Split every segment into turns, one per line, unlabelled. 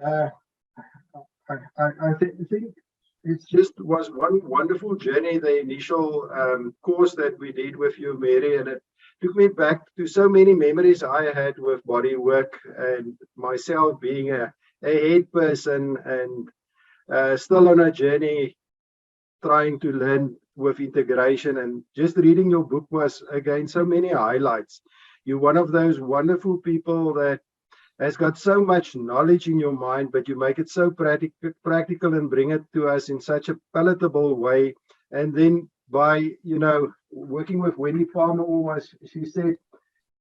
Uh, I think it just was one wonderful journey, the initial course that we did with you, Mary, and it took me back to so many memories I had with body work and myself being a head person and still on a journey trying to learn with integration. And just reading your book was, again, so many highlights. You're one of those wonderful people that has got so much knowledge in your mind, but you make it so practical and bring it to us in such a palatable way. And then by, working with Wendy Palmer, always, she said,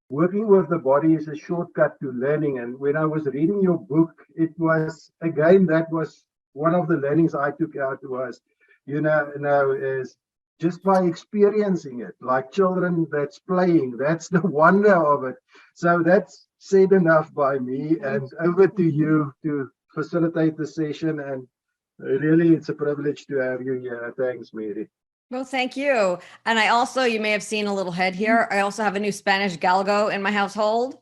working with the body is a shortcut to learning. And when I was reading your book, it was, again, that was one of the learnings I took out was, is just by experiencing it, like children that's playing, that's the wonder of it. So that's said enough by me, and over to you to facilitate the session. And really, it's a privilege to have you here. Thanks, Mary.
Well, thank you. And I also, you may have seen a little head here. I also have a new Spanish galgo in my household.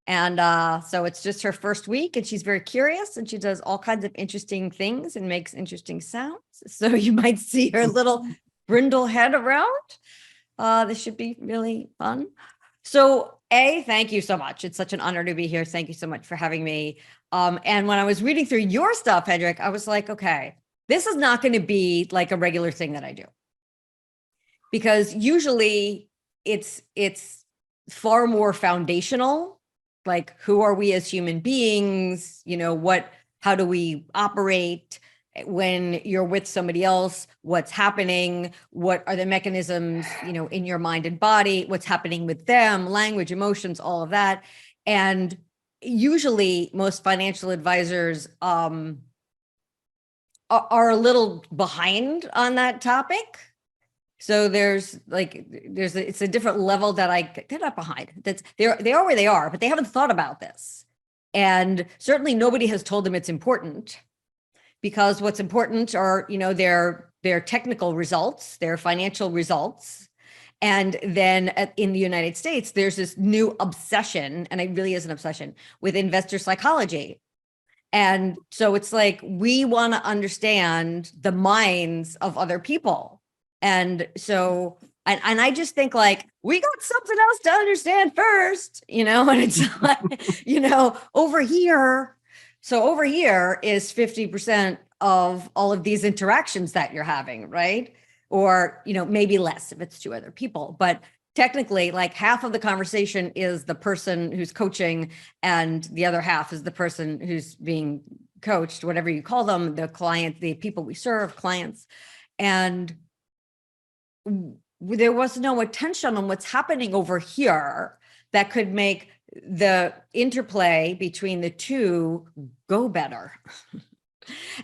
And so it's just her first week and she's very curious and she does all kinds of interesting things and makes interesting sounds. So you might see her little brindle head around. This should be really fun. So thank you so much. It's such an honor to be here. Thank you so much for having me. And when I was reading through your stuff, Hendrik, I was like, okay, this is not going to be like a regular thing that I do. Because usually it's far more foundational, like who are we as human beings? How do we operate when you're with somebody else? What's happening? What are the mechanisms, in your mind and body? What's happening with them? Language, emotions, all of that. And usually most financial advisors are a little behind on that topic. So it's a different level that they're not behind. They are where they are, but they haven't thought about this. And certainly nobody has told them it's important, because what's important are, their technical results, their financial results. And then in the United States, there's this new obsession, and it really is an obsession, with investor psychology. And so it's like, we want to understand the minds of other people. And so, and I just think like, we got something else to understand first, and it's like, over here. So over here is 50% of all of these interactions that you're having, right? Or, maybe less if it's two other people, but technically like half of the conversation is the person who's coaching and the other half is the person who's being coached, whatever you call them, the client, the people we serve, clients. And there was no attention on what's happening over here that could make the interplay between the two go better.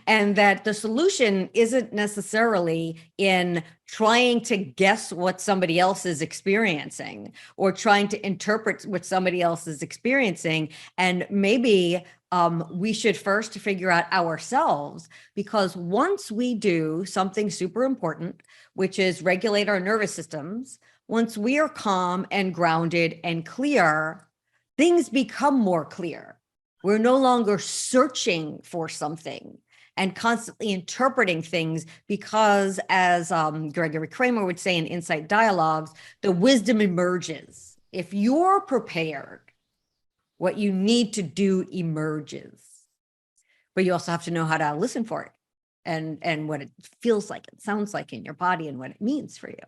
And that the solution isn't necessarily in trying to guess what somebody else is experiencing or trying to interpret what somebody else is experiencing. And maybe we should first figure out ourselves, because once we do something super important, which is regulate our nervous systems, once we are calm and grounded and clear, things become more clear. We're no longer searching for something and constantly interpreting things, because as Gregory Kramer would say in Insight Dialogues, the wisdom emerges. If you're prepared, what you need to do emerges. But you also have to know how to listen for it and what it feels like and sounds like in your body and what it means for you.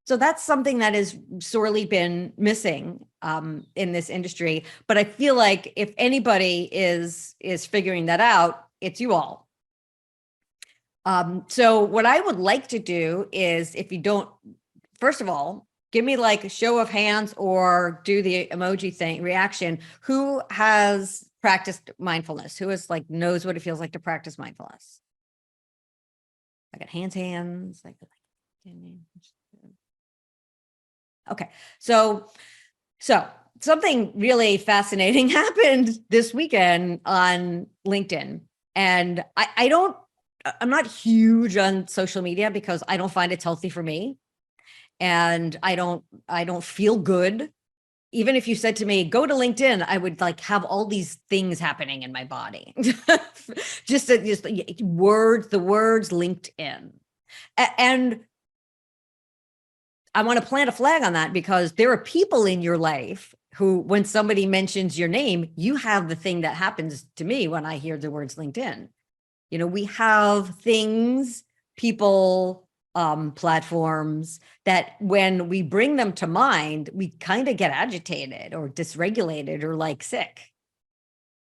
So that's something that has sorely been missing in this industry. But I feel like if anybody is figuring that out, it's you all. So what I would like to do is, if you don't, first of all, give me like a show of hands or do the emoji thing, reaction. Who has practiced mindfulness? Who is like, knows what it feels like to practice mindfulness? I got hands. Okay. So something really fascinating happened this weekend on LinkedIn. And I'm not huge on social media because I don't find it's healthy for me. And I don't feel good even if you said to me, go to LinkedIn, I would like have all these things happening in my body. just words, the words LinkedIn. And I want to plant a flag on that, because there are people in your life who, when somebody mentions your name, you have the thing that happens to me when I hear the words LinkedIn. You know, we have things, people, platforms that when we bring them to mind, we kind of get agitated or dysregulated or like sick.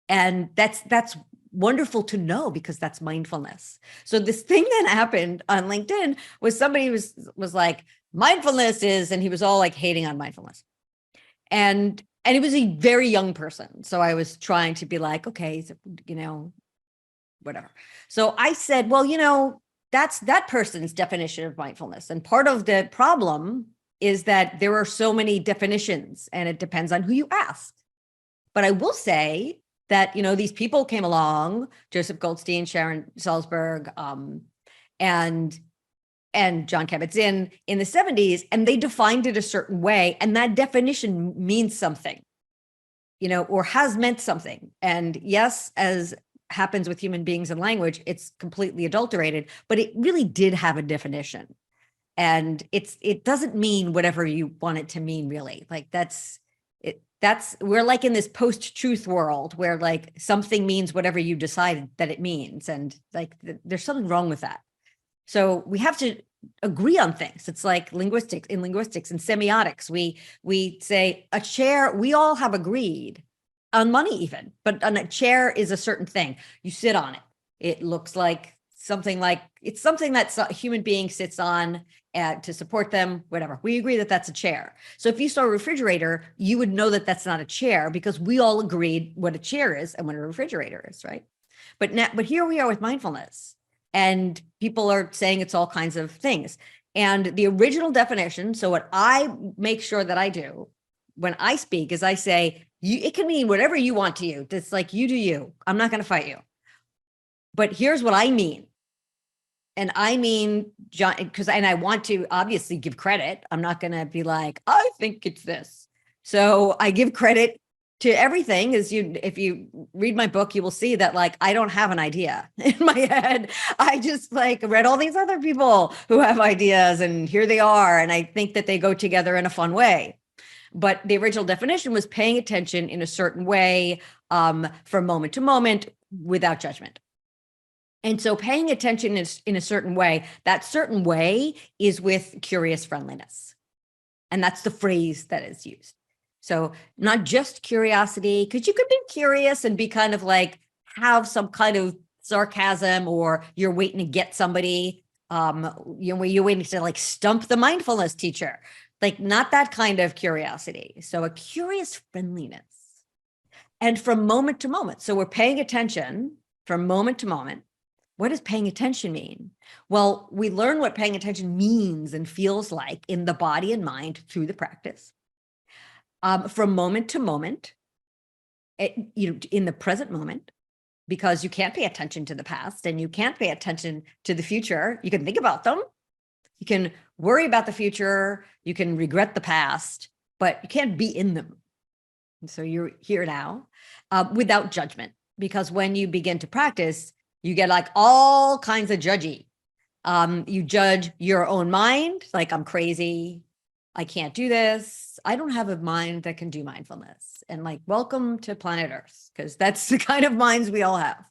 And that's wonderful to know, because that's mindfulness. So this thing that happened on LinkedIn was somebody was like, mindfulness is, and he was all like hating on mindfulness. And he was a very young person. So I was trying to be like, okay, so, you know, whatever. So I said, well, you know, that's that person's definition of mindfulness. And part of the problem is that there are so many definitions, and it depends on who you ask. But I will say that, you know, these people came along, Joseph Goldstein, Sharon Salzberg, and John Kabat-Zinn in the 70s, and they defined it a certain way. And that definition means something, you know, or has meant something. And yes, as happens with human beings and language, it's completely adulterated, but it really did have a definition. And it doesn't mean whatever you want it to mean, really. Like we're like in this post-truth world where like something means whatever you decide that it means. And like there's something wrong with that. So we have to agree on things. It's like linguistics and semiotics. We say a chair, we all have agreed on money even, but on a chair is a certain thing. You sit on it. It looks like it's something that a human being sits on to support them, whatever. We agree that that's a chair. So if you saw a refrigerator, you would know that that's not a chair, because we all agreed what a chair is and what a refrigerator is, right? But here we are with mindfulness, and people are saying it's all kinds of things. And the original definition, so what I make sure that I do when I speak is I say, it can mean whatever you want to you. It's like, you do you. I'm not going to fight you. But here's what I mean. And I mean, John, and I want to obviously give credit. I'm not going to be like, I think it's this. So I give credit to everything. If you read my book, you will see that like, I don't have an idea in my head. I just like read all these other people who have ideas, and here they are. And I think that they go together in a fun way. But the original definition was paying attention in a certain way, from moment to moment without judgment. And so paying attention is in a certain way. That certain way is with curious friendliness. And that's the phrase that is used. So not just curiosity, because you could be curious and be kind of like, have some kind of sarcasm, or you're waiting to get somebody, you're waiting to like stump the mindfulness teacher, like not that kind of curiosity. So a curious friendliness. And from moment to moment. So we're paying attention from moment to moment. What does paying attention mean? Well, we learn what paying attention means and feels like in the body and mind through the practice. From moment to moment, in the present moment, because you can't pay attention to the past and you can't pay attention to the future. You can think about them. You can worry about the future. You can regret the past, but you can't be in them. And so you're here now, without judgment, because when you begin to practice, you get like all kinds of judgy. You judge your own mind, like I'm crazy. I can't do this. I don't have a mind that can do mindfulness. And like, welcome to planet Earth, because that's the kind of minds we all have.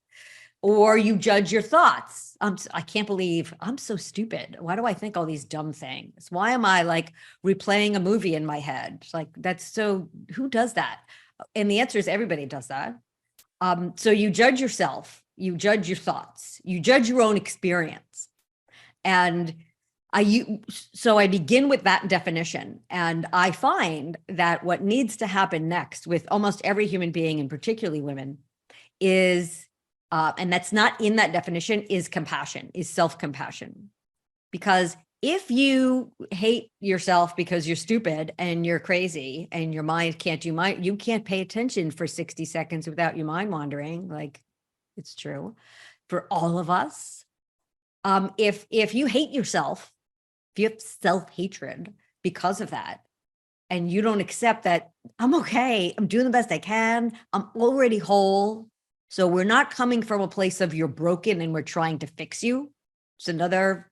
Or you judge your thoughts. I can't believe I'm so stupid. Why do I think all these dumb things? Why am I like replaying a movie in my head? It's like, who does that? And the answer is everybody does that. So you judge yourself, you judge your thoughts, you judge your own experience. And so I begin with that definition. And I find that what needs to happen next with almost every human being, and particularly women, is, and that's not in that definition, is compassion, is self-compassion. Because if you hate yourself because you're stupid and you're crazy and your mind can't do you can't pay attention for 60 seconds without your mind wandering. Like, it's true for all of us. If you hate yourself, if you have self-hatred because of that, and you don't accept that I'm okay, I'm doing the best I can, I'm already whole. So we're not coming from a place of you're broken and we're trying to fix you. It's another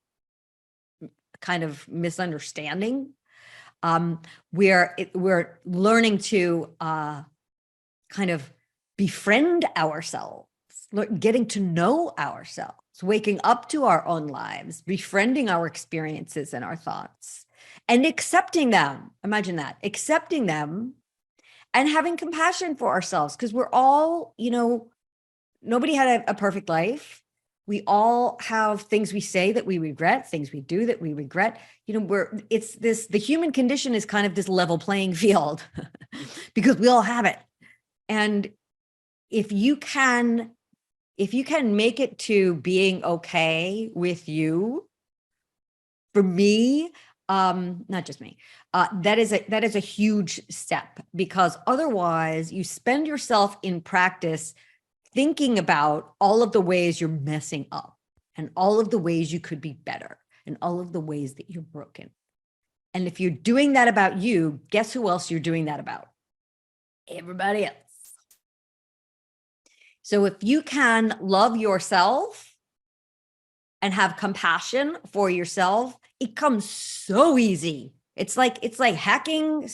kind of misunderstanding. We're learning to kind of befriend ourselves, getting to know ourselves, waking up to our own lives, befriending our experiences and our thoughts, and accepting them. Imagine that, accepting them and having compassion for ourselves, because we're all, nobody had a perfect life. We all have things we say that we regret, things we do that we regret. The human condition is kind of this level playing field because we all have it. And if you can make it to being okay with you, for me, not just me, that is a huge step, because otherwise you spend yourself in practice thinking about all of the ways you're messing up and all of the ways you could be better and all of the ways that you're broken. And if you're doing that about you, guess who else you're doing that about? Everybody else. So if you can love yourself and have compassion for yourself, it comes so easy. It's like hacking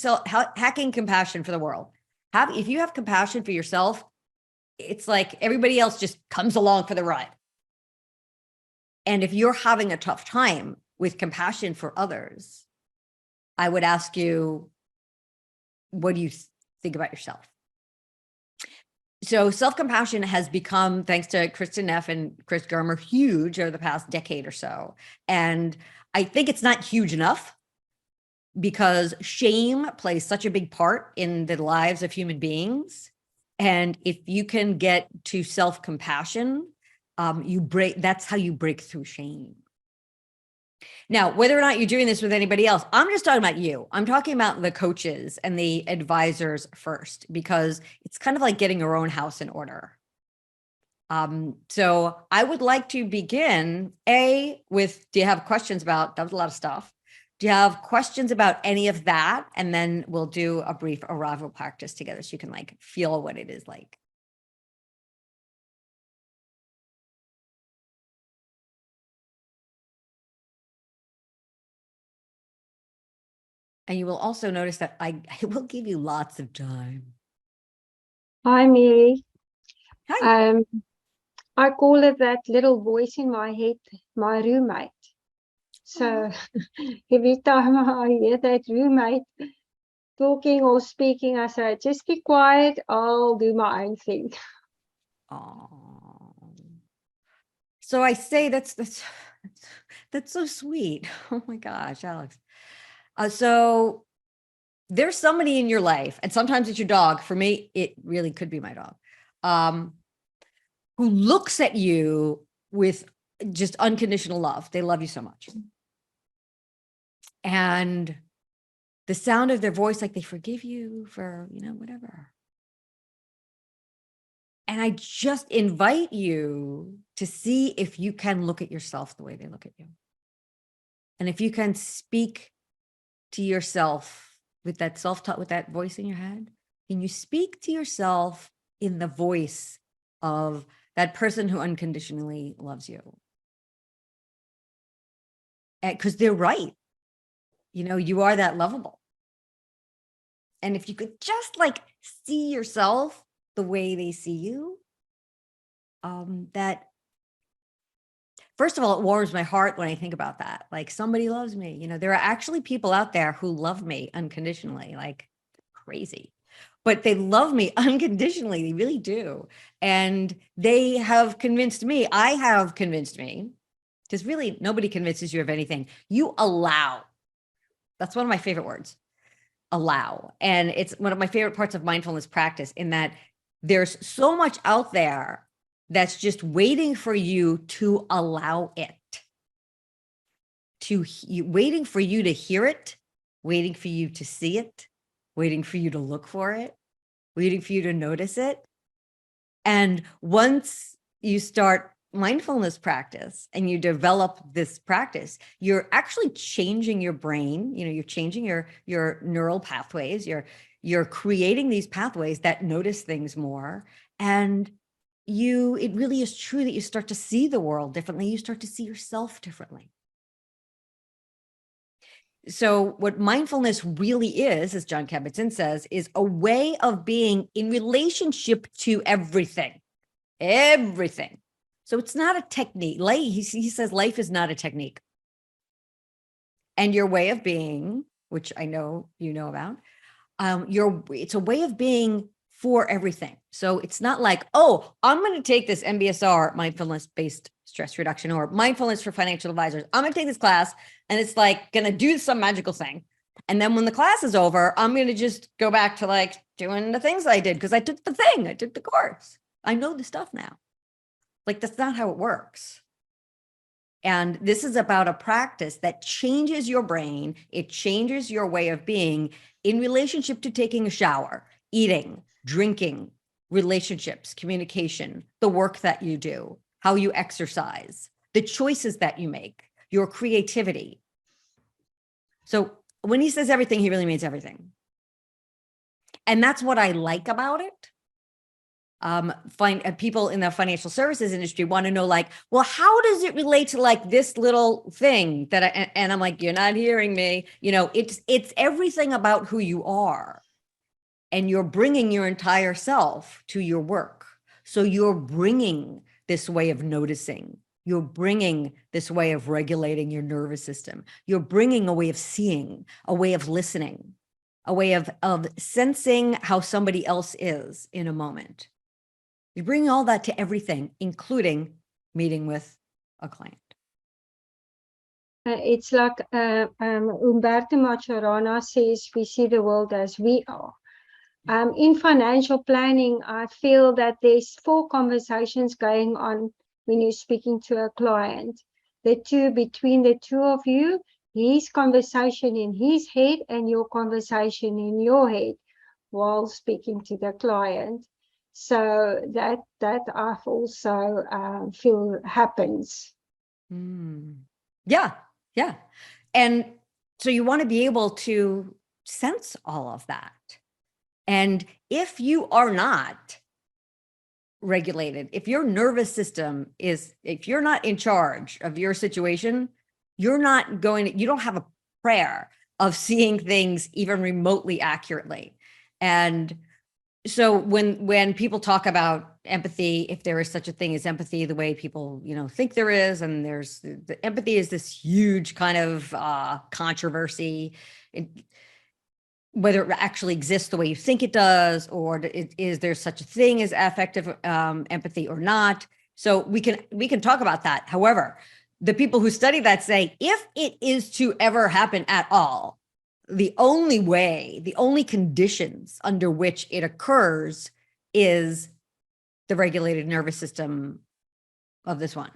compassion for the world. If you have compassion for yourself, it's like everybody else just comes along for the ride. And if you're having a tough time with compassion for others, I would ask you, what do you think about yourself? So self-compassion has become, thanks to Kristen Neff and Chris Germer, huge over the past decade or so. And I think it's not huge enough, because shame plays such a big part in the lives of human beings. And if you can get to self-compassion, that's how you break through shame. Now, whether or not you're doing this with anybody else, I'm just talking about you. I'm talking about the coaches and the advisors first, because it's kind of like getting your own house in order. So I would like to begin with, do you have questions about, that was a lot of stuff. Do you have questions about any of that? And then we'll do a brief arrival practice together so you can feel what it is like. And you will also notice that I will give you lots of time.
Hi, Mary.
Hi.
I call it that little voice in my head, my roommate. So every time I hear that roommate talking or speaking, I say, just be quiet, I'll do my own thing.
Oh. So I say that's so sweet. Oh my gosh, Alex. So there's somebody in your life, and sometimes it's your dog. For me, it really could be my dog, who looks at you with just unconditional love. They love you so much. And the sound of their voice, like they forgive you for, whatever. And I just invite you to see if you can look at yourself the way they look at you. And if you can speak to yourself with that self-talk, with that voice in your head, and you speak to yourself in the voice of that person who unconditionally loves you. Because they're right. You are that lovable. And if you could just see yourself the way they see you, that, first of all, it warms my heart when I think about that. Somebody loves me. There are actually people out there who love me unconditionally, crazy, but they love me unconditionally. They really do. And they have convinced me, I have convinced me, because really nobody convinces you of anything. You allow. That's one of my favorite words, allow. And it's one of my favorite parts of mindfulness practice, in that there's so much out there that's just waiting for you to allow it, waiting for you to hear it, waiting for you to see it, waiting for you to look for it, waiting for you to notice it. And once you start mindfulness practice and you develop this practice, you're actually changing your brain. You're changing your neural pathways. You're creating these pathways that notice things more. And it really is true that you start to see the world differently. You start to see yourself differently. So what mindfulness really is, as John Kabat-Zinn says, is a way of being in relationship to everything. So it's not a technique. He says life is not a technique. And your way of being, which I know you know about, it's a way of being for everything. So it's not like, oh, I'm going to take this MBSR, mindfulness-based stress reduction, or mindfulness for financial advisors. I'm going to take this class and it's like going to do some magical thing. And then when the class is over, I'm going to just go back to like doing the things I did because I took the thing, I took the course. I know the stuff now. Like, that's not how it works. And this is about a practice that changes your brain. It changes your way of being in relationship to taking a shower, eating, drinking, relationships, communication, the work that you do, how you exercise, the choices that you make, your creativity. So when he says everything, he really means everything. And that's what I like about it. People in the financial services industry want to know, like, well, how does it relate to like this little thing and I'm like, you're not hearing me. It's everything about who you are, and you're bringing your entire self to your work. So you're bringing this way of noticing. You're bringing this way of regulating your nervous system. You're bringing a way of seeing, a way of listening, a way of sensing how somebody else is in a moment. You bring all that to everything, including meeting with a client.
It's like Umberto Maturana says, we see the world as we are. In financial planning, I feel that there's 4 conversations going on when you're speaking to a client. Between the two of you, his conversation in his head and your conversation in your head while speaking to the client. So that I've also feel happens.
Yeah. And so you want to be able to sense all of that. And if you are not regulated, if your nervous system if you're not in charge of your situation, you don't have a prayer of seeing things even remotely accurately. And so when people talk about empathy, if there is such a thing as empathy, the way people, think there is, and the empathy is this huge kind of controversy, whether it actually exists the way you think it does, or is there such a thing as affective empathy or not? So we can talk about that. However, the people who study that say, if it is to ever happen at all, the only conditions under which it occurs is the regulated nervous system of this one.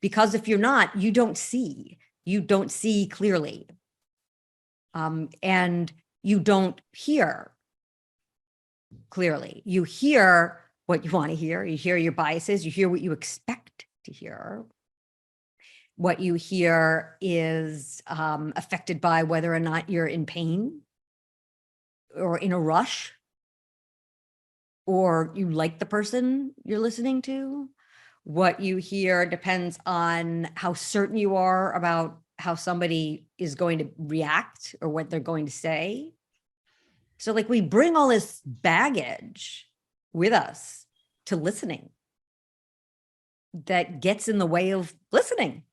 Because if you're not, you don't see clearly. And you don't hear clearly. You hear what you want to hear. You hear your biases. You hear what you expect to hear. What you hear is affected by whether or not you're in pain or in a rush, or you like the person you're listening to. What you hear depends on how certain you are about how somebody is going to react or what they're going to say. So like, we bring all this baggage with us to listening that gets in the way of listening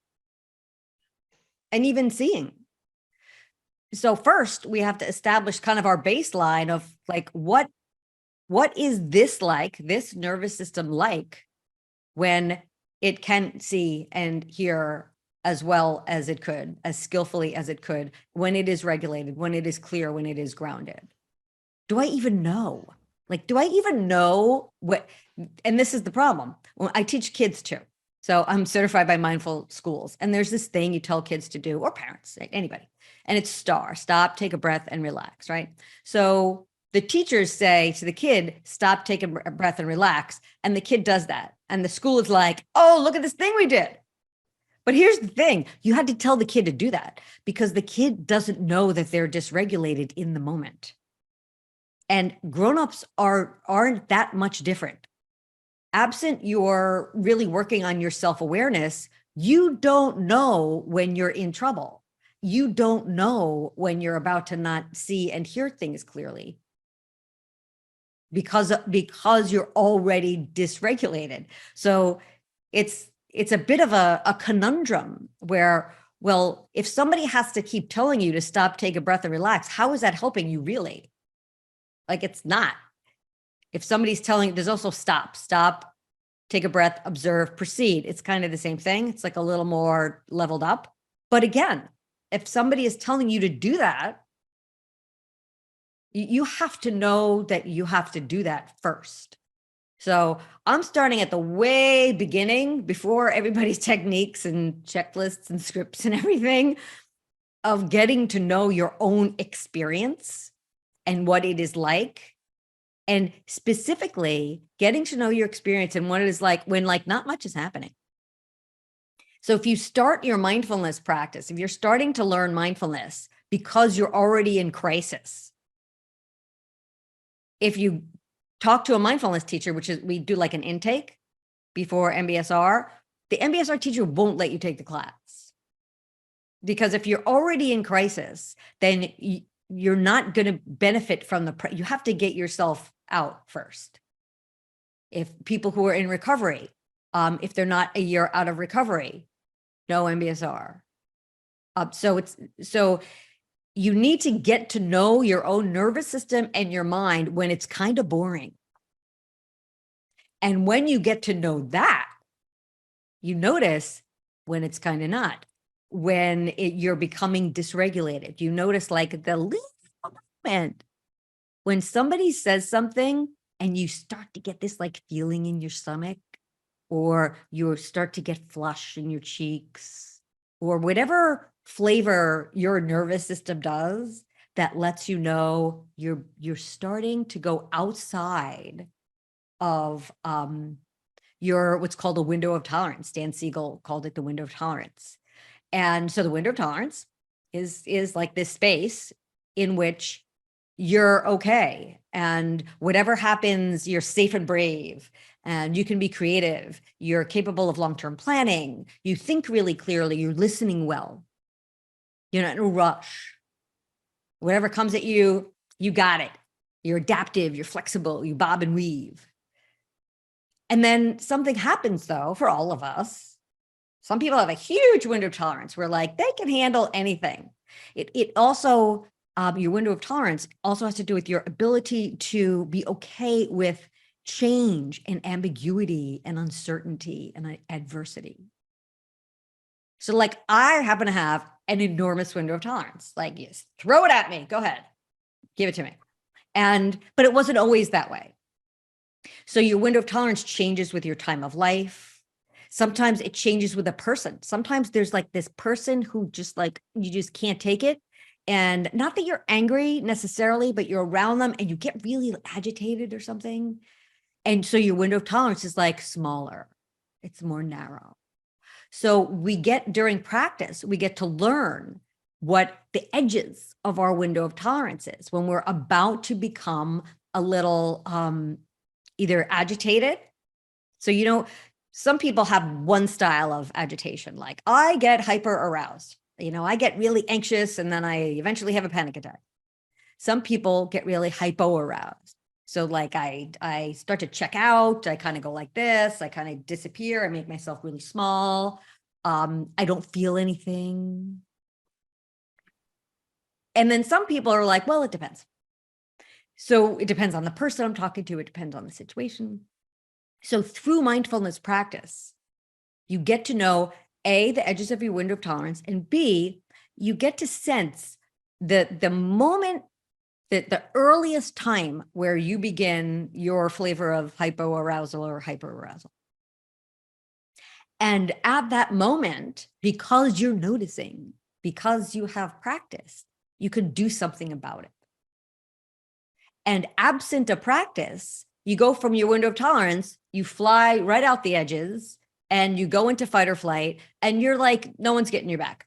and even seeing. So first we have to establish kind of our baseline of like, what is this nervous system like when it can see and hear as well as it could, as skillfully as it could, when it is regulated, when it is clear, when it is grounded? Do I even know? Do I even know what? And this is the problem. Well, I teach kids too. So I'm certified by Mindful Schools. And there's this thing you tell kids to do, or parents, anybody. And it's stop, take a breath and relax, right? So the teachers say to the kid, stop, take a breath and relax. And the kid does that. And the school is like, oh, look at this thing we did. But here's the thing. You had to tell the kid to do that because the kid doesn't know that they're dysregulated in the moment. And grownups aren't that much different. Absent you're really working on your self-awareness, you don't know when you're in trouble. You don't know when you're about to not see and hear things clearly. Because you're already dysregulated. So it's a bit of a conundrum where, well, if somebody has to keep telling you to stop, take a breath and relax, how is that helping you really? Like, it's not. If somebody's telling, there's also stop, take a breath, observe, proceed. It's kind of the same thing. It's like a little more leveled up. But again, if somebody is telling you to do that, you have to know that you have to do that first. So I'm starting at the way beginning, before everybody's techniques and checklists and scripts and everything, of getting to know your own experience and what it is like. And specifically getting to know your experience and what it is like when like not much is happening. So if you start your mindfulness practice, if you're starting to learn mindfulness because you're already in crisis, if you talk to a mindfulness teacher, which is, we do like an intake before MBSR, the MBSR teacher won't let you take the class. Because if you're already in crisis, then you're not going to benefit from you have to get yourself out first. If people who are in recovery, if they're not a year out of recovery, no MBSR. So you need to get to know your own nervous system and your mind when it's kind of boring. And when you get to know that, you notice when it's kind of not, when you're becoming dysregulated. You notice like the little moment when somebody says something and you start to get this like feeling in your stomach, or you start to get flush in your cheeks, or whatever flavor your nervous system does that lets you know you're starting to go outside of your what's called a window of tolerance. Dan Siegel called it the window of tolerance. And so the window of tolerance is like this space in which you're okay, and whatever happens, you're safe and brave, and you can be creative, you're capable of long-term planning, you think really clearly, you're listening well, you're not in a rush. Whatever comes at you, you got it. You're adaptive, you're flexible, you bob and weave. And then something happens though, for all of us. Some people have a huge window of tolerance where like they can handle anything. It also, your window of tolerance also has to do with your ability to be okay with change and ambiguity and uncertainty and adversity. So like I happen to have an enormous window of tolerance. Like, yes, throw it at me, go ahead, give it to me. But it wasn't always that way. So your window of tolerance changes with your time of life. Sometimes it changes with a person. Sometimes there's like this person who just like, you just can't take it. And not that you're angry necessarily, but you're around them and you get really agitated or something. And so your window of tolerance is like smaller. It's more narrow. So we get, during practice, we get to learn what the edges of our window of tolerance is when we're about to become a little either agitated. So, you know, some people have one style of agitation, like I get hyper aroused. You know, I get really anxious and then I eventually have a panic attack. Some people get really hypo aroused. So like I start to check out, I kind of go like this, I kind of disappear, I make myself really small. I don't feel anything. And then some people are like, well, it depends. So it depends on the person I'm talking to, it depends on the situation. So through mindfulness practice, you get to know A, the edges of your window of tolerance, and B, you get to sense the moment, that the earliest time where you begin your flavor of hypoarousal or hyperarousal. And at that moment, because you're noticing, because you have practiced, you can do something about it. And absent a practice, you go from your window of tolerance, you fly right out the edges, and you go into fight or flight, and you're like, no one's getting your back.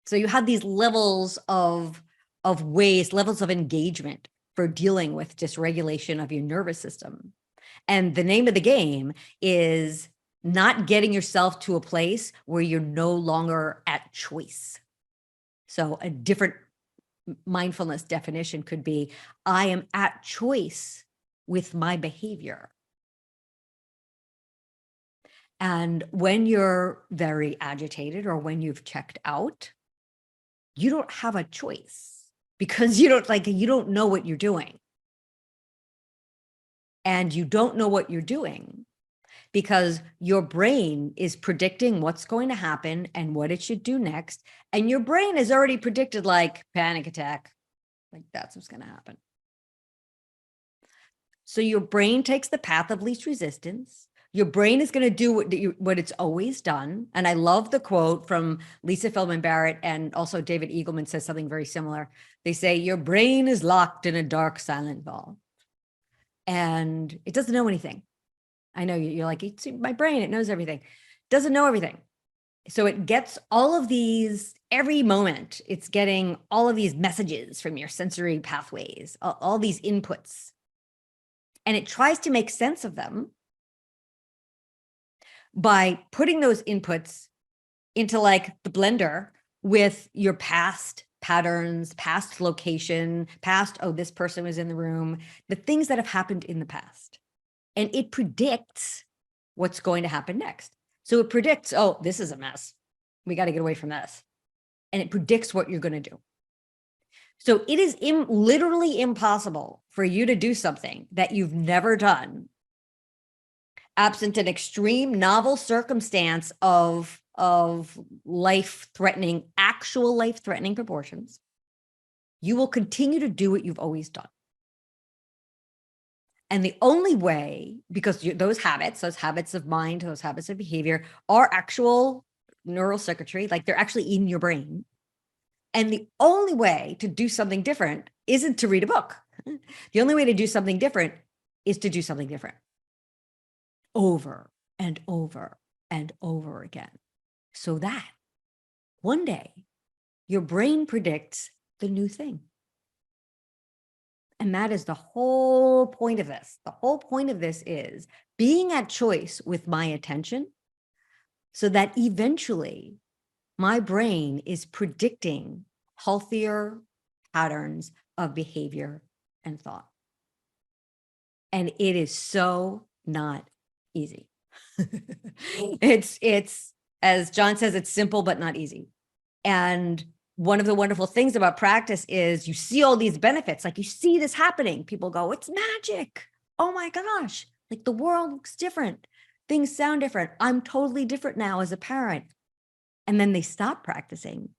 So you have these levels of ways, levels of engagement for dealing with dysregulation of your nervous system. And the name of the game is not getting yourself to a place where you're no longer at choice. So a different mindfulness definition could be, I am at choice with my behavior. And when you're very agitated or when you've checked out, you don't have a choice because you don't know what you're doing. And you don't know what you're doing because your brain is predicting what's going to happen and what it should do next. And your brain has already predicted like panic attack, like that's what's going to happen. So your brain takes the path of least resistance. Your brain is going to do what it's always done. And I love the quote from Lisa Feldman Barrett, and also David Eagleman says something very similar. They say, your brain is locked in a dark, silent vault. And it doesn't know anything. I know you're like, it's my brain, it knows everything. It doesn't know everything. So it gets all of these, every moment, it's getting all of these messages from your sensory pathways, all these inputs. And it tries to make sense of them by putting those inputs into like the blender with your past patterns, past location, past, oh, this person was in the room, the things that have happened in the past. And it predicts what's going to happen next. So it predicts, oh, this is a mess. We got to get away from this. And it predicts what you're going to do. So it is literally impossible for you to do something that you've never done, absent an extreme novel circumstance of life-threatening, actual life-threatening proportions. You will continue to do what you've always done. And the only way, because those habits of mind, those habits of behavior are actual neural circuitry, like they're actually in your brain. And the only way to do something different isn't to read a book. The only way to do something different is to do something different over and over and over again. So that one day your brain predicts the new thing. And that is the whole point of this. The whole point of this is being at choice with my attention so that eventually my brain is predicting healthier patterns of behavior and thought. And it is so not easy. It's, as John says, it's simple, but not easy. And one of the wonderful things about practice is you see all these benefits, like you see this happening. People go, it's magic. Oh my gosh, like the world looks different. Things sound different. I'm totally different now as a parent. And then they stop practicing.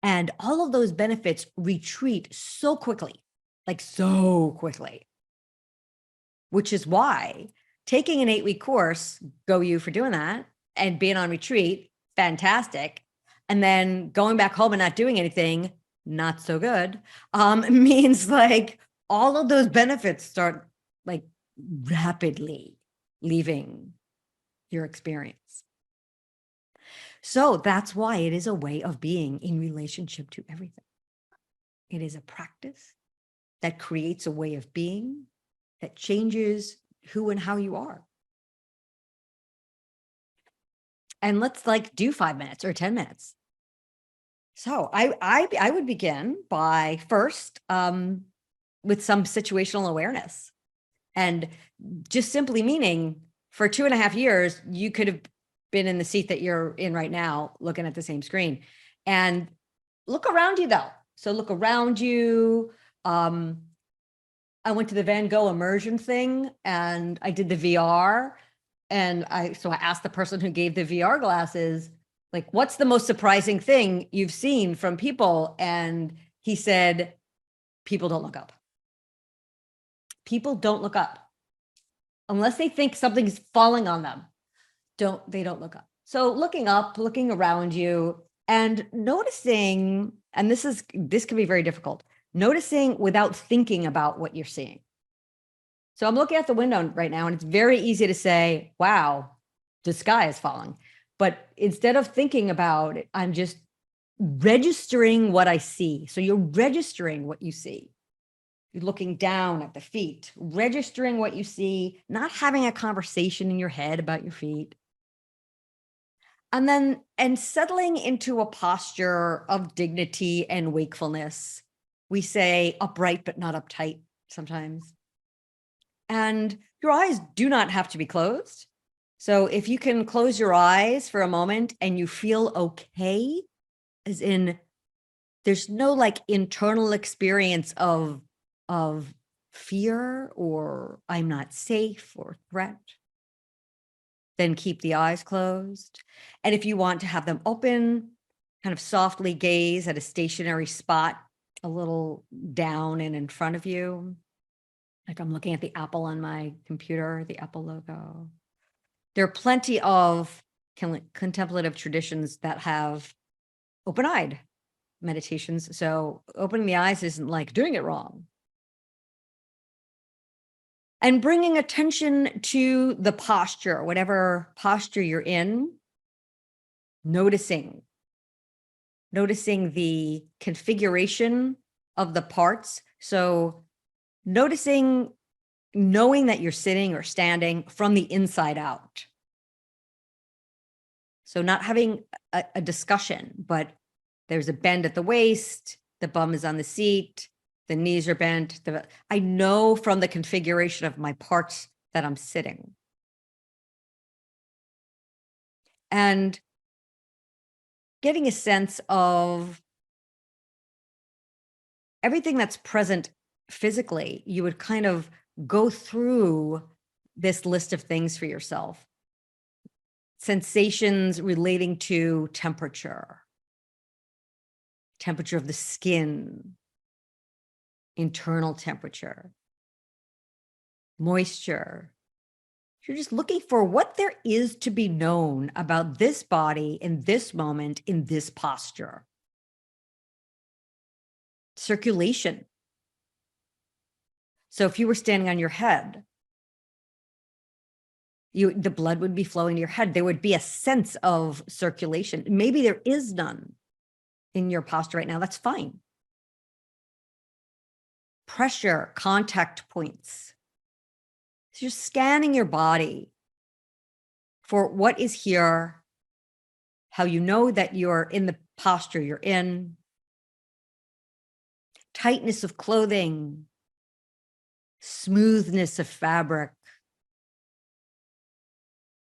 And all of those benefits retreat so quickly, like so quickly, which is why taking an 8-week course, go you for doing that, and being on retreat, fantastic. And then going back home and not doing anything, not so good, means like all of those benefits start like rapidly leaving your experience. So that's why it is a way of being in relationship to everything. It is a practice that creates a way of being that changes who and how you are. And let's like do 5 minutes or 10 minutes. So I would begin by first with some situational awareness, and just simply meaning for 2.5 years, you could have been in the seat that you're in right now, looking at the same screen, and look around you though. So look around you. I went to the Van Gogh immersion thing and I did the VR, and I asked the person who gave the VR glasses, like, what's the most surprising thing you've seen from people? And he said, people don't look up. People don't look up unless they think something's falling on them. They don't look up. So looking up, looking around you and noticing, and this can be very difficult, noticing without thinking about what you're seeing. So I'm looking out the window right now, and it's very easy to say, wow, the sky is falling. But instead of thinking about it, I'm just registering what I see. So you're registering what you see. You're looking down at the feet, registering what you see, not having a conversation in your head about your feet. And settling into a posture of dignity and wakefulness. We say upright, but not uptight sometimes. And your eyes do not have to be closed. So if you can close your eyes for a moment and you feel okay, as in there's no like internal experience of fear or I'm not safe or threat, then keep the eyes closed. And if you want to have them open, kind of softly gaze at a stationary spot, a little down and in front of you. Like I'm looking at the apple on my computer, the Apple logo. There are plenty of contemplative traditions that have open-eyed meditations. So opening the eyes isn't like doing it wrong. And bringing attention to the posture, whatever posture you're in, noticing the configuration of the parts. So noticing, knowing that you're sitting or standing from the inside out. So not having a discussion, but there's a bend at the waist, the bum is on the seat, the knees are bent. I know from the configuration of my parts that I'm sitting. And getting a sense of everything that's present physically, you would kind of go through this list of things for yourself. Sensations relating to temperature of the skin, internal temperature, moisture. You're just looking for what there is to be known about this body in this moment, in this posture. Circulation. So if you were standing on your head, the blood would be flowing to your head. There would be a sense of circulation. Maybe there is none in your posture right now. That's fine. Pressure, contact points. So you're scanning your body for what is here, how you know that you're in the posture you're in, tightness of clothing, smoothness of fabric,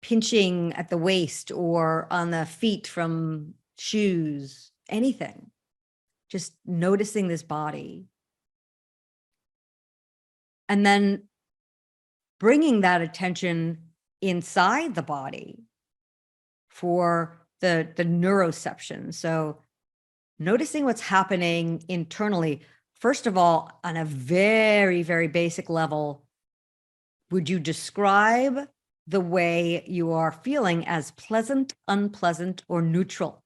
pinching at the waist or on the feet from shoes, anything. Just noticing this body. And then bringing that attention inside the body for the neuroception. So noticing what's happening internally. First of all, on a very, very basic level, would you describe the way you are feeling as pleasant, unpleasant, or neutral?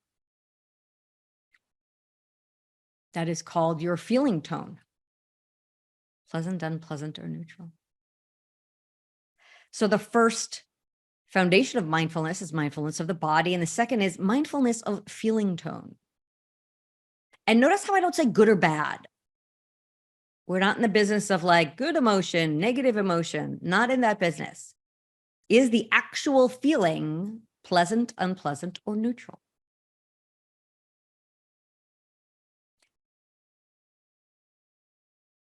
That is called your feeling tone. Pleasant, unpleasant, or neutral. So the first foundation of mindfulness is mindfulness of the body. And the second is mindfulness of feeling tone. And notice how I don't say good or bad. We're not in the business of like good emotion, negative emotion, not in that business. Is the actual feeling pleasant, unpleasant, or neutral?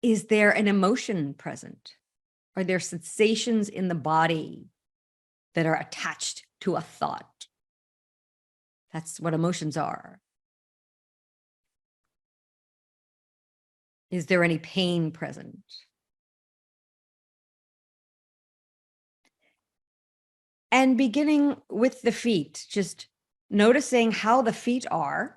Is there an emotion present? Are there sensations in the body that are attached to a thought? That's what emotions are. Is there any pain present? And beginning with the feet, just noticing how the feet are.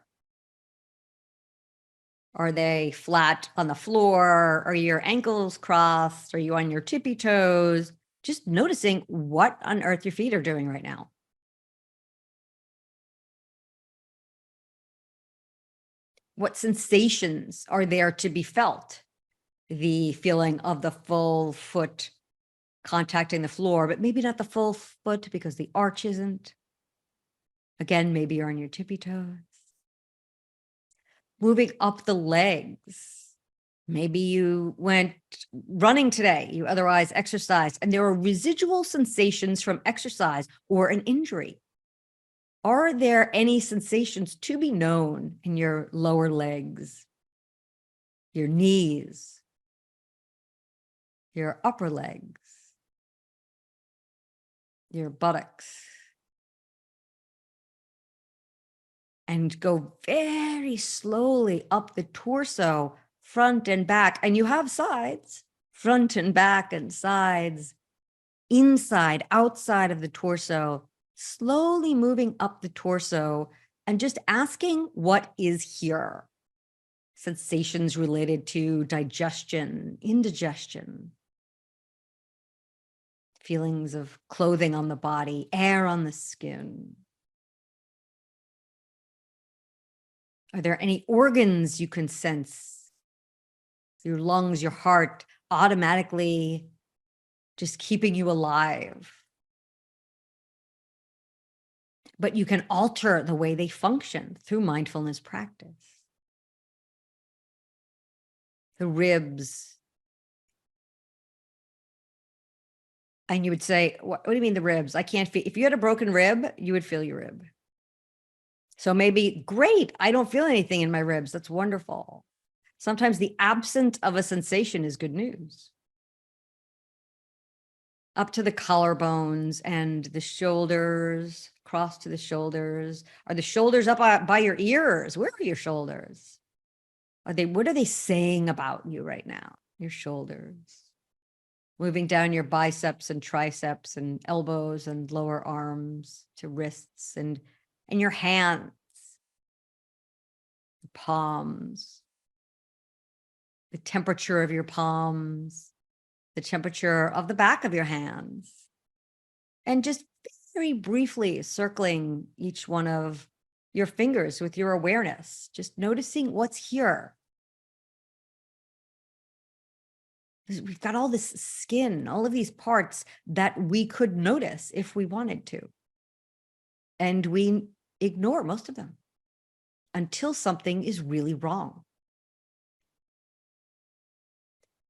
Are they flat on the floor? Are your ankles crossed? Are you on your tippy toes? Just noticing what on earth your feet are doing right now. What sensations are there to be felt? The feeling of the full foot contacting the floor, but maybe not the full foot because the arch isn't. Again, maybe you're on your tippy toes. Moving up the legs. Maybe you went running today, you otherwise exercised, and there are residual sensations from exercise or an injury. Are there any sensations to be known in your lower legs, your knees, your upper legs, your buttocks? And go very slowly up the torso, front and back. And you have sides, front and back and sides, inside, outside of the torso, slowly moving up the torso and just asking what is here. Sensations related to digestion, indigestion, feelings of clothing on the body, air on the skin. Are there any organs you can sense? Your lungs, your heart, automatically just keeping you alive. But you can alter the way they function through mindfulness practice. The ribs. And you would say, what do you mean the ribs? I can't feel. If you had a broken rib, you would feel your rib. So maybe, great, I don't feel anything in my ribs. That's wonderful. Sometimes the absence of a sensation is good news. Up to the collarbones and the shoulders, cross to the shoulders. Are the shoulders up by your ears? Where are your shoulders? What are they saying about you right now? Your shoulders. Moving down your biceps and triceps and elbows and lower arms to wrists and your hands, the palms, the temperature of your palms, the temperature of the back of your hands, and just very briefly circling each one of your fingers with your awareness, just noticing what's here. We've got all this skin, all of these parts that we could notice if we wanted to. And we ignore most of them until something is really wrong.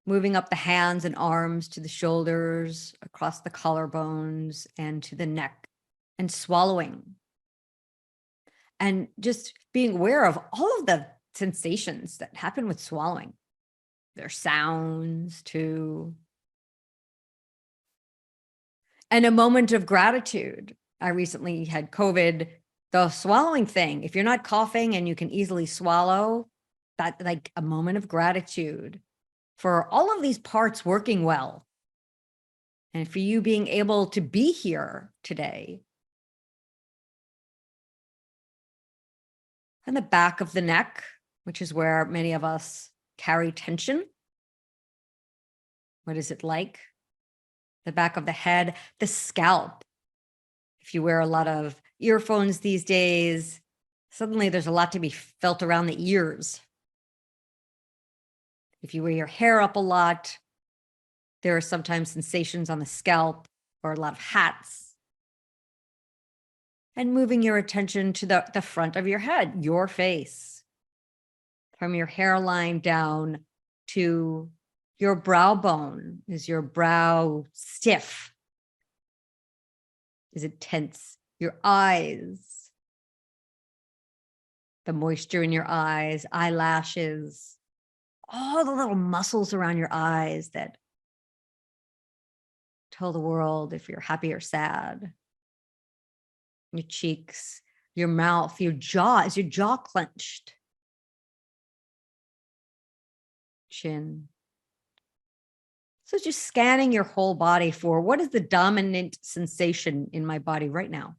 Moving up the hands and arms to the shoulders, across the collarbones and to the neck, and swallowing. And just being aware of all of the sensations that happen with swallowing. There are sounds too. And a moment of gratitude. I recently had COVID. The swallowing thing, if you're not coughing and you can easily swallow, that like a moment of gratitude for all of these parts working well. And for you being able to be here today. And the back of the neck, which is where many of us carry tension. What is it like? The back of the head, the scalp. If you wear a lot of earphones these days, suddenly there's a lot to be felt around the ears. If you wear your hair up a lot, there are sometimes sensations on the scalp or a lot of hats. And moving your attention to the front of your head, your face, from your hairline down to your brow bone. Is your brow stiff? Is it tense? Your eyes, the moisture in your eyes, eyelashes, all the little muscles around your eyes that tell the world if you're happy or sad. Your cheeks, your mouth, your jaw. Is your jaw clenched? Chin. So just scanning your whole body for what is the dominant sensation in my body right now?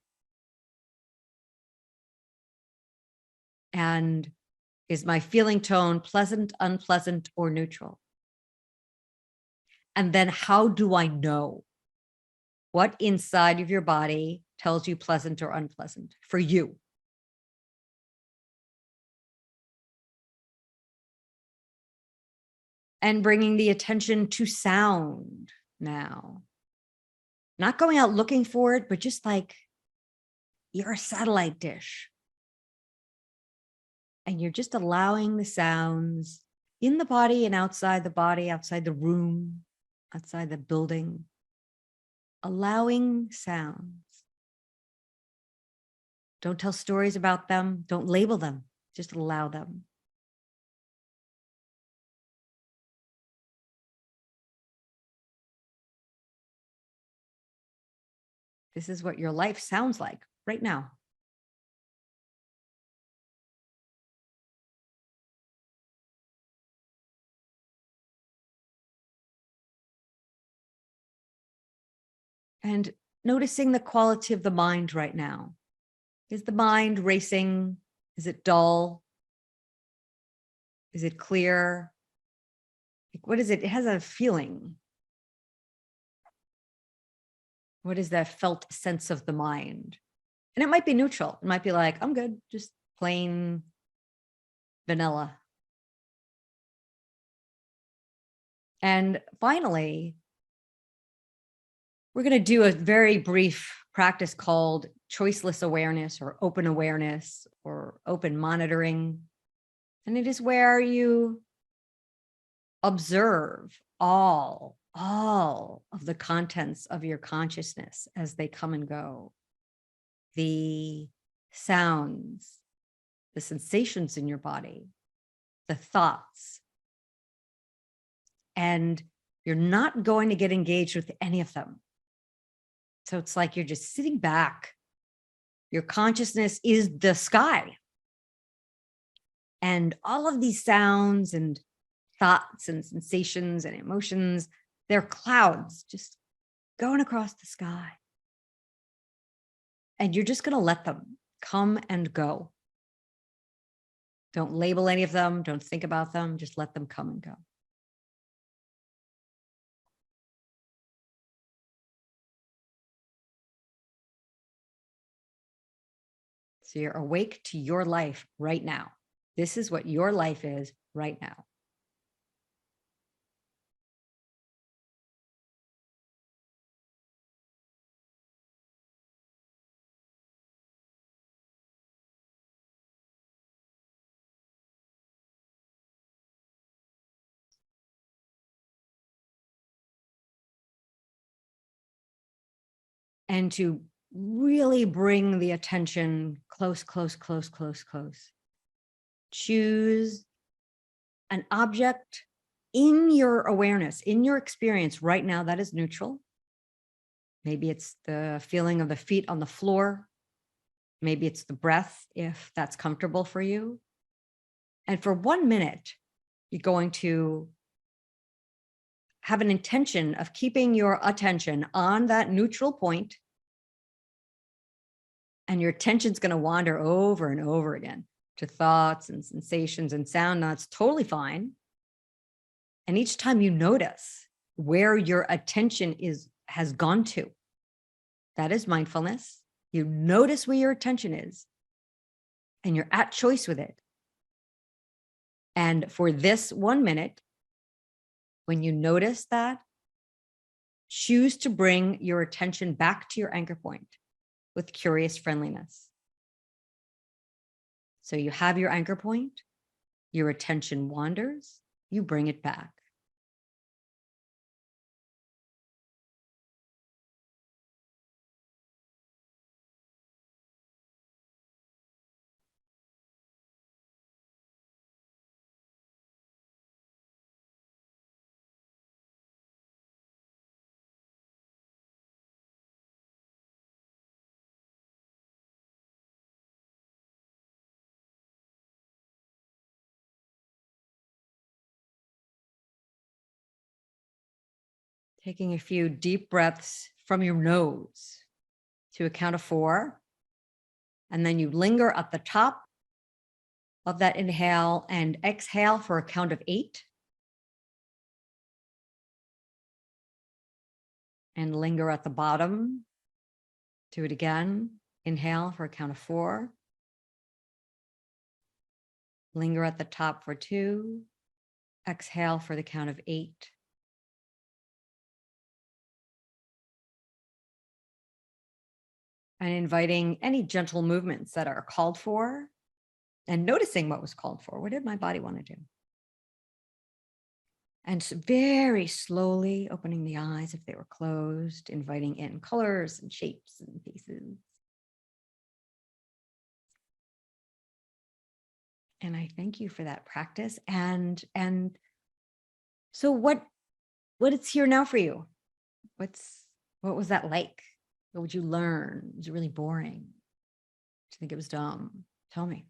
And is my feeling tone pleasant, unpleasant, or neutral? And then how do I know what inside of your body tells you pleasant or unpleasant for you? And bringing the attention to sound now. Not going out looking for it, but just like you're a satellite dish. And you're just allowing the sounds in the body and outside the body, outside the room, outside the building. Allowing sounds. Don't tell stories about them. Don't label them. Just allow them. This is what your life sounds like right now. And noticing the quality of the mind right now. Is the mind racing? Is it dull? Is it clear? Like, what is it? It has a feeling. What is that felt sense of the mind? And it might be neutral. It might be like, I'm good, just plain vanilla. And finally, we're going to do a very brief practice called Choiceless Awareness or Open Awareness or Open Monitoring. And it is where you observe all of the contents of your consciousness as they come and go. The sounds, the sensations in your body, the thoughts. And you're not going to get engaged with any of them. So it's like you're just sitting back. Your consciousness is the sky. And all of these sounds and thoughts and sensations and emotions, they're clouds just going across the sky. And you're just going to let them come and go. Don't label any of them. Don't think about them. Just let them come and go. So you're awake to your life right now. This is what your life is right now. And to really bring the attention close, close, close, close, close. Choose an object in your awareness, in your experience right now that is neutral. Maybe it's the feeling of the feet on the floor. Maybe it's the breath, if that's comfortable for you. And for 1 minute, you're going to have an intention of keeping your attention on that neutral point. And your attention's going to wander over and over again to thoughts and sensations and sound. Now, it's totally fine. And each time you notice where your attention has gone to, that is mindfulness. You notice where your attention is, and you're at choice with it. And for this 1 minute, when you notice that, choose to bring your attention back to your anchor point with curious friendliness. So you have your anchor point, your attention wanders, you bring it back. Taking a few deep breaths from your nose to a count of 4. And then you linger at the top of that inhale and exhale for a count of 8. And linger at the bottom. Do it again. Inhale for a count of 4. Linger at the top for 2. Exhale for the count of 8. And inviting any gentle movements that are called for and noticing what was called for. What did my body want to do? And very slowly opening the eyes if they were closed, inviting in colors and shapes and pieces. And I thank you for that practice. And so what is here now for you? What was that like? What would you learn? Was it really boring? Do you think it was dumb? Tell me.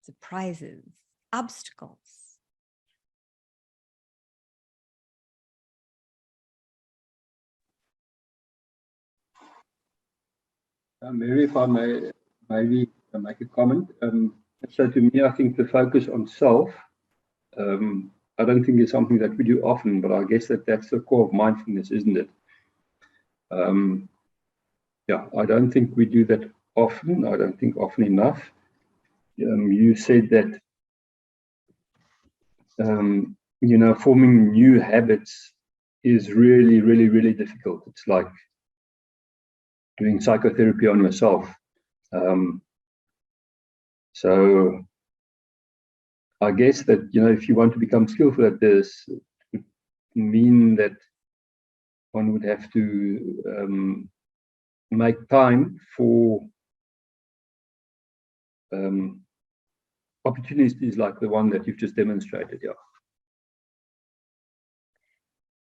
Surprises, obstacles.
Mary, if I may maybe make a comment. So to me, I think the focus on self, I don't think it's something that we do often, but I guess that's the core of mindfulness, isn't it? Yeah, I don't think we do that often. I don't think often enough. You said that, forming new habits is really, really, really difficult. It's like doing psychotherapy on yourself. So I guess that, if you want to become skillful at this, it would mean that one would have to make time for opportunities like the one that you've just demonstrated. Yeah.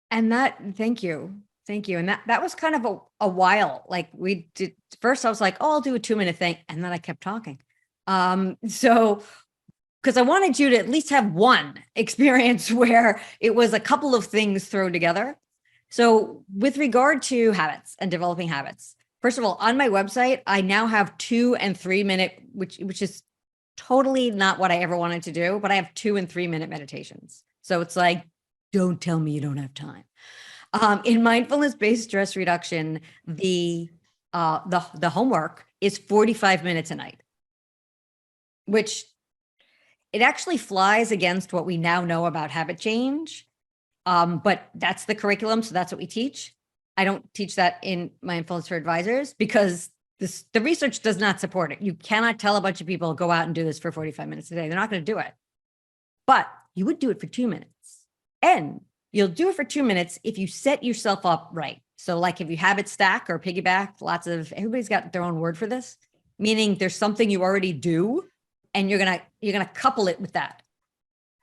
And thank you. And that was kind of a while. Like we did first, I was like, oh, I'll do a 2-minute thing. And then I kept talking. So, because I wanted you to at least have one experience where it was a couple of things thrown together. So with regard to habits and developing habits, first of all, on my website, I now have 2 and 3 minute, which is totally not what I ever wanted to do, but I have 2 and 3 minute meditations. So it's like, don't tell me you don't have time. In mindfulness-based stress reduction, the homework is 45 minutes a night, which it actually flies against what we now know about habit change. But that's the curriculum, so that's what we teach. I don't teach that in Mindfulness for Advisors because the research does not support it. You cannot tell a bunch of people go out and do this for 45 minutes a day. They're not going to do it. But you would do it for 2 minutes. And you'll do it for 2 minutes if you set yourself up right. So like if you habit stack or piggyback, everybody's got their own word for this, meaning there's something you already do and you're going to couple it with that.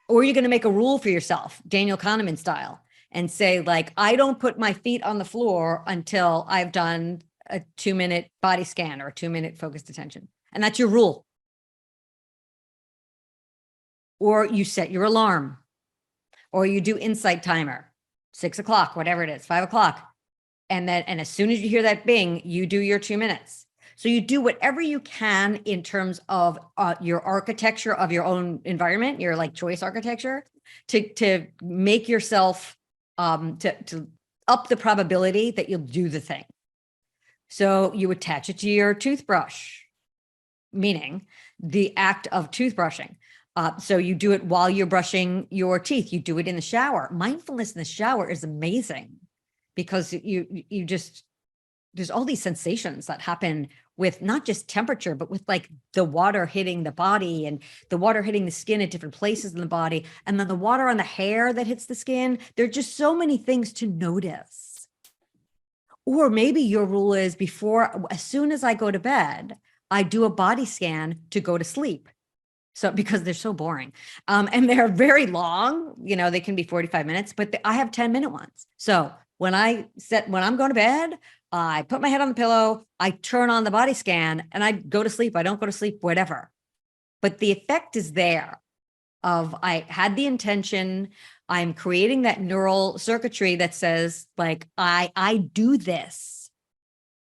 Or you're going to make a rule for yourself, Daniel Kahneman style, and say like, I don't put my feet on the floor until I've done a 2-minute body scan or a 2-minute focused attention. And that's your rule. Or you set your alarm, or you do insight timer, 6 o'clock, whatever it is, 5 o'clock. And as soon as you hear that bing, you do your 2 minutes. So you do whatever you can in terms of your architecture of your own environment, your like choice architecture, to make yourself, to up the probability that you'll do the thing. So you attach it to your toothbrush, meaning the act of toothbrushing. So you do it while you're brushing your teeth. You do it in the shower. Mindfulness in the shower is amazing because you just, there's all these sensations that happen with not just temperature, but with like the water hitting the body and the water hitting the skin at different places in the body. And then the water on the hair that hits the skin. There are just so many things to notice. Or maybe your rule is as soon as I go to bed, I do a body scan to go to sleep. So because they're so boring and they're very long, they can be 45 minutes, but I have 10-minute ones. So when I'm going to bed, I put my head on the pillow, I turn on the body scan and I go to sleep. I don't go to sleep, whatever. But the effect is there of I had the intention, I'm creating that neural circuitry that says like, I do this.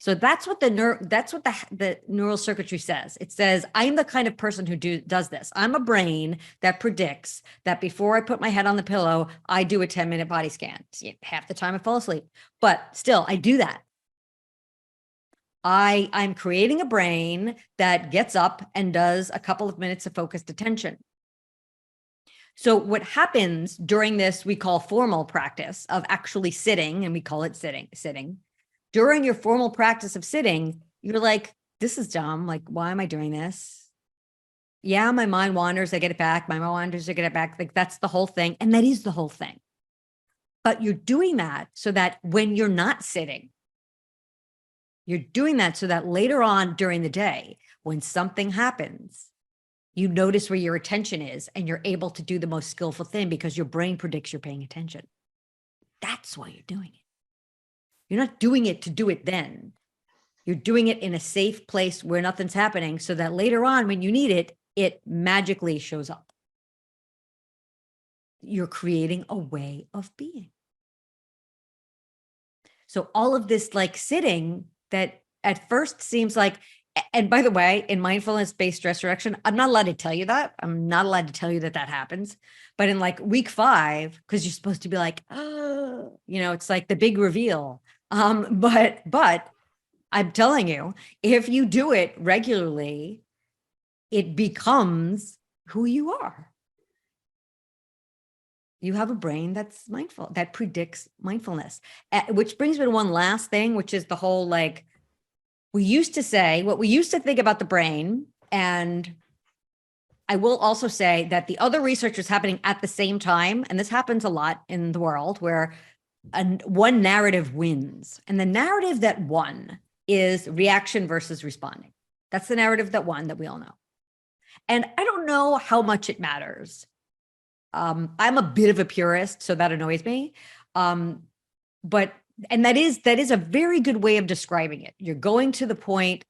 So that's what the neural circuitry says. It says, I'm the kind of person who does this. I'm a brain that predicts that before I put my head on the pillow, I do a 10-minute body scan. Half the time I fall asleep, but still I do that. I'm creating a brain that gets up and does a couple of minutes of focused attention. So what happens during this, we call formal practice of actually sitting, and we call it sitting. During your formal practice of sitting, you're like, this is dumb. Like, why am I doing this? Yeah, my mind wanders, I get it back. My mind wanders, I get it back. Like, that's the whole thing. And that is the whole thing. But you're doing that so that when you're not sitting, you're doing that so that later on during the day, when something happens, you notice where your attention is and you're able to do the most skillful thing because your brain predicts you're paying attention. That's why you're doing it. You're not doing it to do it then. You're doing it in a safe place where nothing's happening so that later on when you need it, it magically shows up. You're creating a way of being. So all of this like sitting that at first seems like, and by the way, in mindfulness-based stress reduction, I'm not allowed to tell you that. I'm not allowed to tell you that that happens. But in like week 5, because you're supposed to be like, oh, you know, it's like the big reveal. But I'm telling you, if you do it regularly, it becomes who you are. You have a brain that's mindful, that predicts mindfulness, which brings me to one last thing, which is the whole, like, we used to say, what we used to think about the brain. And I will also say that the other research was happening at the same time. And this happens a lot in the world where one narrative wins. And the narrative that won is reaction versus responding. That's the narrative that won, that we all know. And I don't know how much it matters. I'm a bit of a purist, so that annoys me. But that is a very good way of describing it. You're going to the point,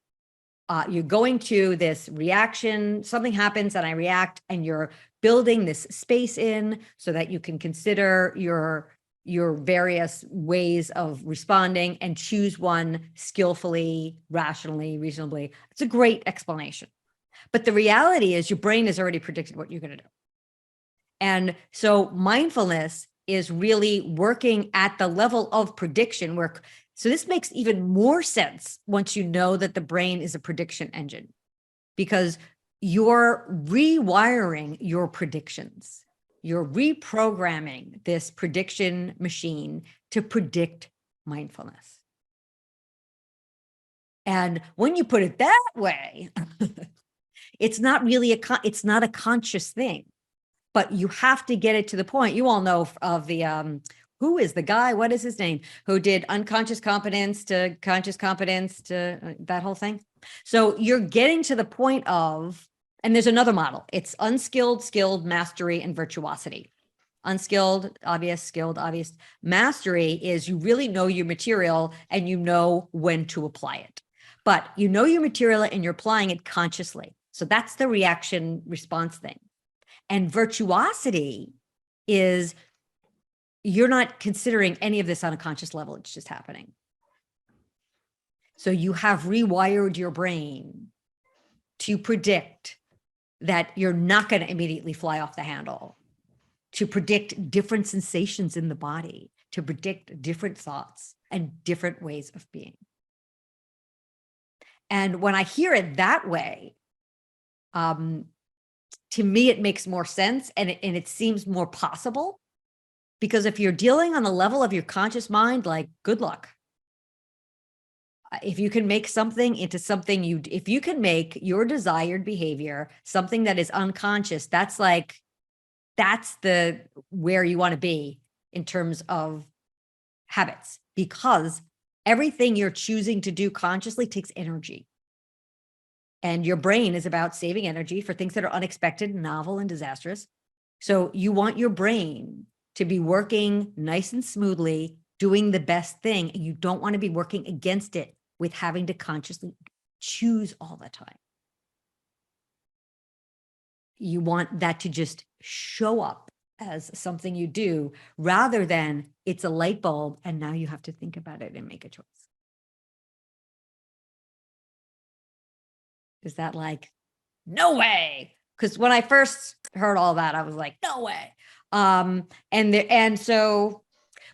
you're going to this reaction, something happens and I react, and you're building this space in so that you can consider your various ways of responding and choose one skillfully, rationally, reasonably. It's a great explanation. But the reality is your brain has already predicted what you're going to do. And so mindfulness is really working at the level of prediction work. So this makes even more sense once you know that the brain is a prediction engine, because you're rewiring your predictions. You're reprogramming this prediction machine to predict mindfulness. And when you put it that way, it's not really it's not a conscious thing. But you have to get it to the point. You all know of the, who is the guy, what is his name, who did unconscious competence to conscious competence to that whole thing. So you're getting to the point of, and there's another model. It's unskilled, skilled, mastery, and virtuosity. Unskilled, obvious, skilled, obvious. Mastery is you really know your material and you know when to apply it. But you know your material and you're applying it consciously. So that's the reaction response thing. And virtuosity is you're not considering any of this on a conscious level. It's just happening. So you have rewired your brain to predict that you're not going to immediately fly off the handle, to predict different sensations in the body, to predict different thoughts and different ways of being. And when I hear it that way, to me, it makes more sense and it seems more possible, because if you're dealing on the level of your conscious mind, like, good luck. If you can make something into something if you can make your desired behavior something that is unconscious, that's where you want to be in terms of habits, because everything you're choosing to do consciously takes energy. And your brain is about saving energy for things that are unexpected, novel, and disastrous. So you want your brain to be working nice and smoothly, doing the best thing. And you don't want to be working against it with having to consciously choose all the time. You want that to just show up as something you do, rather than it's a light bulb and now you have to think about it and make a choice. Is that like, no way? Because when I first heard all that, I was like, no way.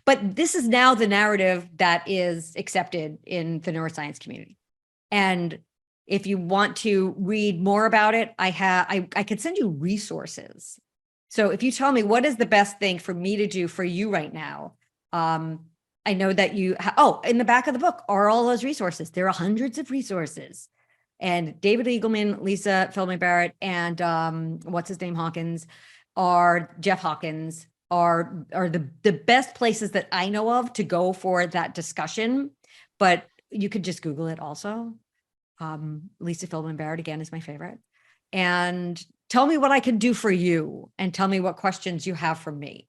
But this is now the narrative that is accepted in the neuroscience community. And if you want to read more about it, I could send you resources. So if you tell me what is the best thing for me to do for you right now, I know that you, in the back of the book are all those resources. There are hundreds of resources. And David Eagleman, Lisa Feldman Barrett, and what's his name, Jeff Hawkins are the best places that I know of to go for that discussion. But you could just Google it also. Lisa Feldman Barrett, again, is my favorite. And tell me what I can do for you, and tell me what questions you have for me.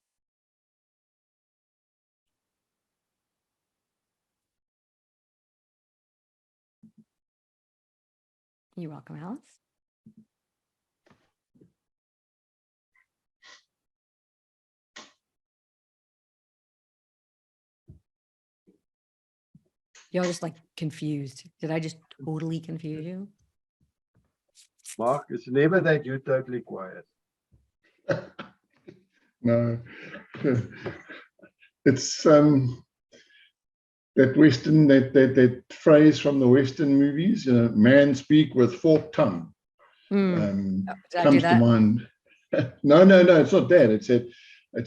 You're welcome, Alice. You're just like confused. Did I just totally confuse you?
Mark, it's never that you're totally quiet.
No, it's that Western, that phrase from the Western movies, man speak with forked tongue,
Did I do
comes to
that?
mind. No, it's not that. It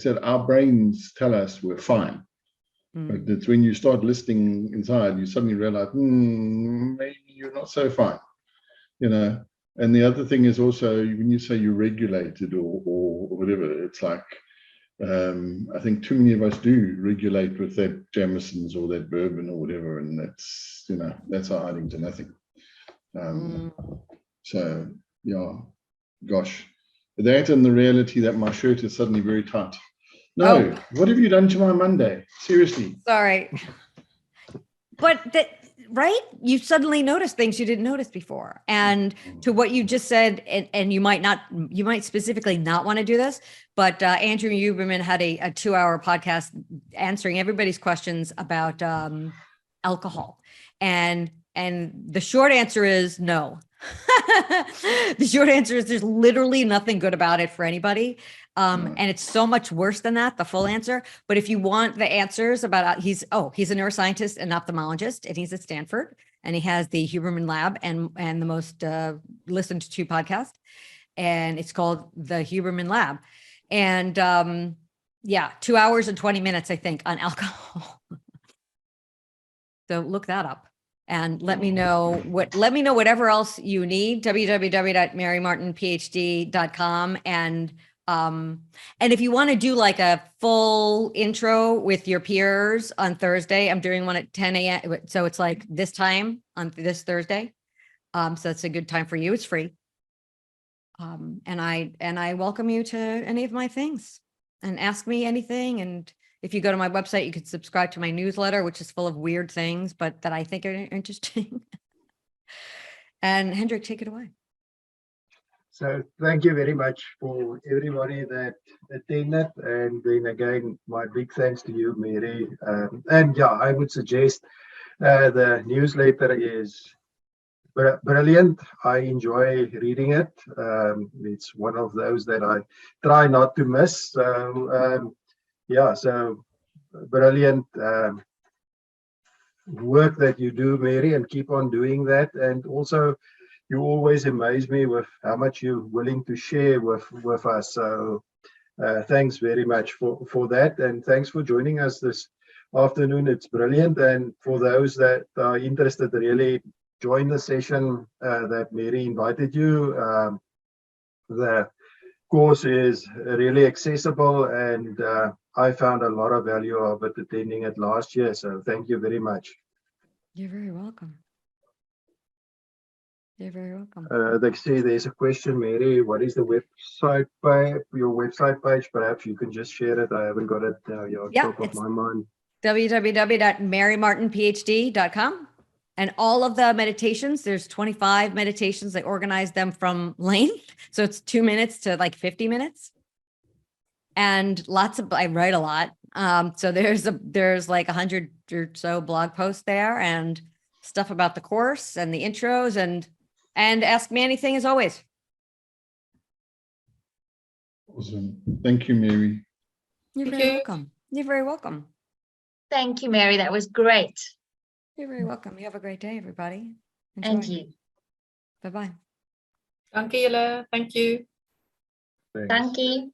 said our brains tell us we're fine. But it's when you start listening inside, you suddenly realize, maybe you're not so fine, And the other thing is also, when you say you're regulated or whatever, it's like, I think too many of us do regulate with that Jameson's or that bourbon or whatever, and that's our hiding to nothing. So, yeah, gosh, that and the reality that my shirt is suddenly very tight. No, What have you done to my Monday? Seriously.
Sorry. But right? You suddenly notice things you didn't notice before. And to what you just said, and you might specifically not want to do this, but Andrew Huberman had a 2-hour podcast answering everybody's questions about alcohol. And the short answer is no. The short answer is there's literally nothing good about it for anybody. And it's so much worse than that, the full answer. But if you want the answers about, he's a neuroscientist and ophthalmologist, and he's at Stanford, and he has the Huberman Lab and the most listened to podcast, and it's called the Huberman Lab. And 2 hours and 20 minutes, I think, on alcohol. So look that up. And let me know whatever else you need, www.marymartinphd.com. And if you want to do like a full intro with your peers on Thursday, I'm doing one at 10 a.m. So it's like this time on this Thursday. So that's a good time for you. It's free. And I welcome you to any of my things and ask me anything. And if you go to my website, you could subscribe to my newsletter, which is full of weird things, but that I think are interesting. And Hendrik, take it away.
So thank you very much for everybody that attended. And then again, my big thanks to you, Mary. I would suggest the newsletter is brilliant. I enjoy reading it. It's one of those that I try not to miss. So brilliant work that you do, Mary, and keep on doing that. And also, you always amaze me with how much you're willing to share with us. So thanks very much for that. And thanks for joining us this afternoon. It's brilliant. And for those that are interested to really join the session that Mary invited you, the course is really accessible, and I found a lot of value of it attending it last year. So thank you very much.
You're very welcome. You're very welcome.
They say there's a question, Mary. What is the website page? Your website page? Perhaps you can just share it. I haven't got it now. Top of my mind.
www.marymartinphd.com. And all of the meditations, there's 25 meditations. They organize them from length. So it's 2 minutes to like 50 minutes. And I write a lot. So there's like 100 or so blog posts there and stuff about the course and the intros. And And ask me anything as always.
Awesome. Thank you, Mary.
You're
Thank
very
you.
welcome. You're very welcome.
Thank you, Mary. That was great.
You're very welcome. You have a great day, everybody. Enjoy.
And you.
Bye-bye.
Dankie julle. Thank you.
Thanks.
Thank you.